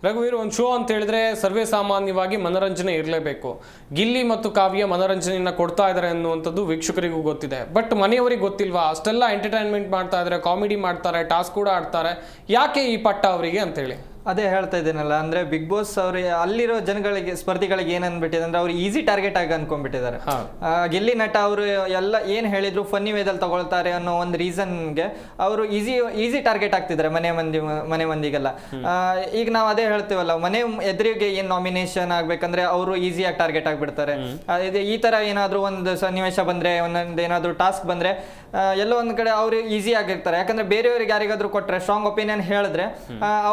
ರಘುವೀರ್, ಒಂದು ಶೋ ಅಂತ ಹೇಳಿದ್ರೆ ಸರ್ವೇ ಸಾಮಾನ್ಯವಾಗಿ ಮನೋರಂಜನೆ ಇರಲೇಬೇಕು. ಗಿಲ್ಲಿ ಮತ್ತು ಕಾವ್ಯ ಮನೋರಂಜನೆಯನ್ನ ಕೊಡ್ತಾ ಇದ್ದಾರೆ ಅನ್ನುವಂಥದ್ದು ವೀಕ್ಷಕರಿಗೂ ಗೊತ್ತಿದೆ. ಬಟ್ ಮನೆಯವರಿಗೆ ಗೊತ್ತಿಲ್ವಾ? ಅಷ್ಟೆಲ್ಲ ಎಂಟರ್ಟೈನ್ಮೆಂಟ್ ಮಾಡ್ತಾ ಇದ್ದಾರೆ, ಕಾಮಿಡಿ ಮಾಡ್ತಾರೆ, ಟಾಸ್ಕ್ ಕೂಡ ಆಡ್ತಾರೆ, ಯಾಕೆ ಈ ಪಟ್ಟ ಅವರಿಗೆ ಅಂತೇಳಿ ಅದೇ ಹೇಳ್ತಾ ಇದ್ದೀನಲ್ಲ, ಅಂದ್ರೆ ಬಿಗ್ ಬಾಸ್ ಅವರು ಅಲ್ಲಿರೋ ಜನಗಳಿಗೆ, ಸ್ಪರ್ಧಿಗಳಿಗೆ ಏನ್ ಅನ್ಬಿಟ್ಟಿದೆ ಅಂದ್ರೆ ಅವ್ರು ಈಸಿ ಟಾರ್ಗೆಟ್ ಆಗಿ ಅನ್ಕೊಂಡ್ಬಿಟ್ಟಿದ್ದಾರೆ. ಗಿಲ್ಲಿ ನಟ ಅವರು ಎಲ್ಲ ಏನ್ ಹೇಳಿದ್ರು ಫನ್ನಿ ವೇದಲ್ಲಿ ತಗೊಳ್ತಾರೆ ಅನ್ನೋ ಒಂದು ರೀಸನ್ಗೆ ಅವರು ಈಸಿ ಟಾರ್ಗೆಟ್ ಆಗ್ತಿದ್ದಾರೆ ಮನೆ ಮಂದಿಗೆಲ್ಲ. ಈಗ ನಾವು ಅದೇ ಹೇಳ್ತೀವಲ್ಲ, ಮನೆ ಎದುರಿಗೆ ಏನ್ ನಾಮಿನೇಷನ್ ಆಗ್ಬೇಕಂದ್ರೆ ಅವರು ಈಸಿಯಾಗಿ ಟಾರ್ಗೆಟ್ ಆಗ್ಬಿಡ್ತಾರೆ. ಈ ತರ ಏನಾದ್ರು ಒಂದು ಸನ್ನಿವೇಶ ಬಂದ್ರೆ, ಒಂದೊಂದು ಏನಾದ್ರು ಟಾಸ್ಕ್ ಬಂದ್ರೆ ಎಲ್ಲೋ ಒಂದ್ ಕಡೆ ಅವರು ಈಸಿ ಆಗಿರ್ತಾರೆ. ಯಾಕಂದ್ರೆ ಬೇರೆಯವ್ರಿಗೆ ಯಾರಿಗಾದ್ರೂ ಕೊಟ್ರೆ ಸ್ಟ್ರಾಂಗ್ ಒಪಿನಿಯನ್ ಹೇಳಿದ್ರೆ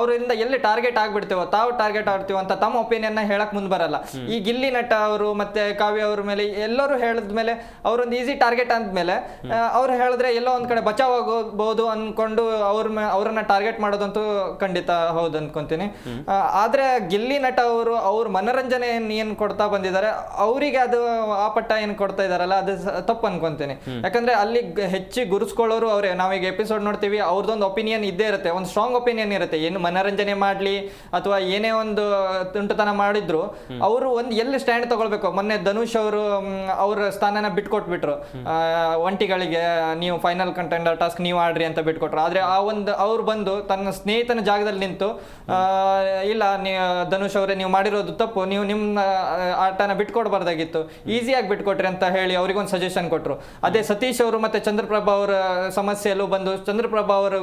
ಅವರಿಂದ ಎಲ್ಲಿ ಟಾರ್ಗೆಟ್ ಆಗ್ಬಿಡ್ತೇವೋ, ತಾವು ಟಾರ್ಗೆಟ್ ಆಗ್ತೀವೋ ಅಂತ ತಮ್ಮ ಒಪಿನಿಯನ್ ಹೇಳಕ್ ಮುಂದ್ ಬರಲ್ಲ. ಈ ಗಿಲ್ಲಿ ನಟ ಅವರು ಮತ್ತೆ ಕಾವ್ಯ ಅವ್ರ ಮೇಲೆ ಎಲ್ಲರೂ ಹೇಳಿದ್ಮೇಲೆ ಅವರೊಂದು ಈಸಿ ಟಾರ್ಗೆಟ್ ಅಂದ್ಮೇಲೆ ಅವ್ರು ಹೇಳಿದ್ರೆ ಎಲ್ಲೋ ಒಂದ್ ಕಡೆ ಬಚಾವ್ ಆಗೋಬಹುದು ಅನ್ಕೊಂಡು ಅವ್ರನ್ನ ಟಾರ್ಗೆಟ್ ಮಾಡೋದಂತೂ ಖಂಡಿತ ಹೌದು ಅನ್ಕೊಂತೀನಿ. ಆದ್ರೆ ಗಿಲ್ಲಿ ನಟ ಅವರು ಅವ್ರ ಮನೋರಂಜನೆ ಏನ್ ಕೊಡ್ತಾ ಬಂದಿದ್ದಾರೆ, ಅವರಿಗೆ ಅದು ಆ ಪಟ್ಟ ಏನ್ ಕೊಡ್ತಾ ಇದಾರಲ್ಲ, ಅದು ತಪ್ಪು ಅನ್ಕೊಂತೀನಿ. ಯಾಕಂದ್ರೆ ಅಲ್ಲಿ ಹೆಚ್ಚು ಗುರುಸ್ಕೊಳ್ಳೋರು ಅವ್ರೆ. ನಾವೀಗ ಎಪಿಸೋಡ್ ನೋಡ್ತೀವಿ, ಅವ್ರದ್ದೊಂದು ಒಪಿನಿಯನ್ ಇದ್ದೇ ಇರುತ್ತೆ, ಒಂದು ಸ್ಟ್ರಾಂಗ್ ಒಪಿನಿಯನ್ ಇರುತ್ತೆ. ಏನು ಮನೋರಂಜನೆ ಮಾಡ್ಲಿ ಅಥವಾ ಏನೇ ಒಂದು ತುಂಟತನ ಮಾಡಿದ್ರು ಅವರು ಒಂದು ಎಲ್ಲಿ ಸ್ಟ್ಯಾಂಡ್ ತಗೊಳ್ಬೇಕು. ಮೊನ್ನೆ ಧನುಷ್ ಅವರು ಅವ್ರ ಸ್ಥಾನನ ಬಿಟ್ಕೊಟ್ಬಿಟ್ರು, ಒಂಟಿಗಳಿಗೆ ನೀವು ಫೈನಲ್ ಕಂಟೆಂಡರ್ ಟಾಸ್ಕ್ ನೀವು ಆಡ್ರಿ ಅಂತ ಬಿಟ್ಕೊಟ್ರು. ಆದ್ರೆ ಆ ಒಂದು ಅವ್ರು ಬಂದು ತನ್ನ ಸ್ನೇಹಿತನ ಜಾಗದಲ್ಲಿ ನಿಂತು ಇಲ್ಲ ಧನುಷ್ ಅವರೇ ನೀವು ಮಾಡಿರೋದು ತಪ್ಪು, ನೀವು ನಿಮ್ಮ ಆಟನ ಬಿಟ್ಕೊಡ್ಬಾರ್ದಾಗಿತ್ತು, ಈಸಿಯಾಗಿ ಬಿಟ್ಕೊಟ್ರಿ ಅಂತ ಹೇಳಿ ಅವ್ರಿಗೊಂದು ಸಜೆಷನ್ ಕೊಟ್ರು. ಅದೇ ಸತೀಶ್ ಅವರು ಮತ್ತೆ ಚಂದ್ರಪ್ರಭಾ ಅವರ ಸಮಸ್ಯೆಯಲ್ಲೂ ಬಂದು ಚಂದ್ರಪ್ರಭಾ ಅವರ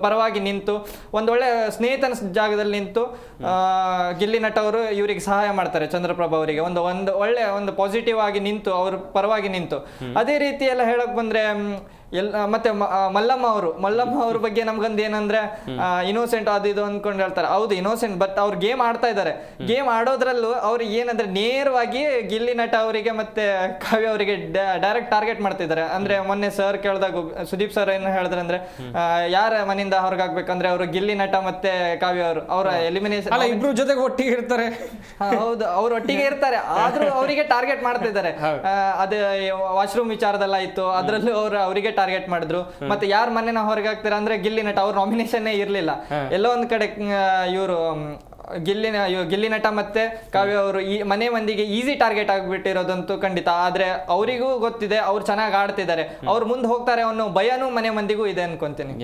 ಪರವಾಗಿ ನಿಂತು ಒಂದೊಳ್ಳೆ ಸ್ನೇಹಿತನ ಜಾಗದಲ್ಲಿ ನಿಂತು ಗಿಲ್ಲಿ ನಟ ಅವರು ಇವರಿಗೆ ಸಹಾಯ ಮಾಡ್ತಾರೆ. ಚಂದ್ರಪ್ರಭಾ ಅವರಿಗೆ ಒಂದು ಒಳ್ಳೆ ಒಂದು ಪಾಸಿಟಿವ್ ಆಗಿ ನಿಂತು ಅವ್ರ ಪರವಾಗಿ ನಿಂತು. ಅದೇ ರೀತಿ ಎಲ್ಲ ಹೇಳಕ್ ಬಂದ್ರೆ ಮತ್ತೆ ಮಲ್ಲಮ್ಮ ಅವ್ರ ಬಗ್ಗೆ ನಮ್ಗೊಂದು ಏನಂದ್ರೆ ಇನೋಸೆಂಟ್ ಅದು ಇದು ಅನ್ಕೊಂಡು ಹೇಳ್ತಾರೆ. ಹೌದು ಇನೋಸೆಂಟ್, ಬಟ್ ಅವ್ರು ಗೇಮ್ ಆಡ್ತಾ ಇದ್ದಾರೆ. ಗೇಮ್ ಆಡೋದ್ರಲ್ಲೂ ಅವ್ರು ಏನಂದ್ರೆ ನೇರವಾಗಿ ಗಿಲ್ಲಿ ನಟ ಅವರಿಗೆ ಮತ್ತೆ ಕಾವ್ಯ ಅವರಿಗೆ ಡೈರೆಕ್ಟ್ ಟಾರ್ಗೆಟ್ ಮಾಡ್ತಿದ್ದಾರೆ. ಅಂದ್ರೆ ಮೊನ್ನೆ ಸರ್ ಕೇಳಿದಾಗ ಸುದೀಪ್ ಸರ್ ಏನು ಹೇಳಿದ್ರೆ ಅಂದ್ರೆ ಯಾರ ಮನೆಯಿಂದ ಹೊರಗಾಗ್ಬೇಕಂದ್ರೆ ಅವರು ಗಿಲ್ಲಿ ನಟ ಮತ್ತೆ ಕಾವ್ಯ ಅವರು ಅವರ ಎಲಿಮಿನೇಷನ್ ಇಬ್ರು ಜೊತೆಗೆ ಒಟ್ಟಿಗೆ ಇರ್ತಾರೆ. ಹೌದು, ಅವ್ರು ಒಟ್ಟಿಗೆ ಇರ್ತಾರೆ, ಆದ್ರೂ ಅವರಿಗೆ ಟಾರ್ಗೆಟ್ ಮಾಡ್ತಿದ್ದಾರೆ. ಅದೇ ವಾಶ್ರೂಮ್ ವಿಚಾರದಲ್ಲಾಯ್ತು, ಅದ್ರಲ್ಲೂ ಅವರಿಗೆ ಟಾರ್ಗೆಟ್ ಮಾಡಿದ್ರು. ಮತ್ತೆ ಯಾರ ಮನೆನ ಹೊರಗಾಗ್ತಾರೆ ಅಂದ್ರೆ ಗಿಲ್ಲಿ ನಟ ಅವ್ರ ನಾಮಿನೇಷನ್ ಇರ್ಲಿಲ್ಲ. ಎಲ್ಲೋ ಒಂದ್ ಕಡೆ ಇವರು ಗಿಲ್ಲಿ ನಟ ಮತ್ತೆ ಕಾವ್ಯ ಅವರು ಈ ಮನೆ ಮಂದಿಗೆ ಈಸಿ ಟಾರ್ಗೆಟ್ ಆಗ್ಬಿಟ್ಟಿರೋದಂತೂ ಖಂಡಿತ. ಆದ್ರೆ ಅವರಿಗೂ ಗೊತ್ತಿದೆ ಅವ್ರು ಚೆನ್ನಾಗಿ ಆಡ್ತಿದ್ದಾರೆ, ಅವ್ರು ಮುಂದೆ ಹೋಗ್ತಾರೆ ಅನ್ನೋ ಭಯನೂ ಮನೆ ಮಂದಿಗೂ ಇದೆ ಅನ್ಕೊಂತೀನಿ.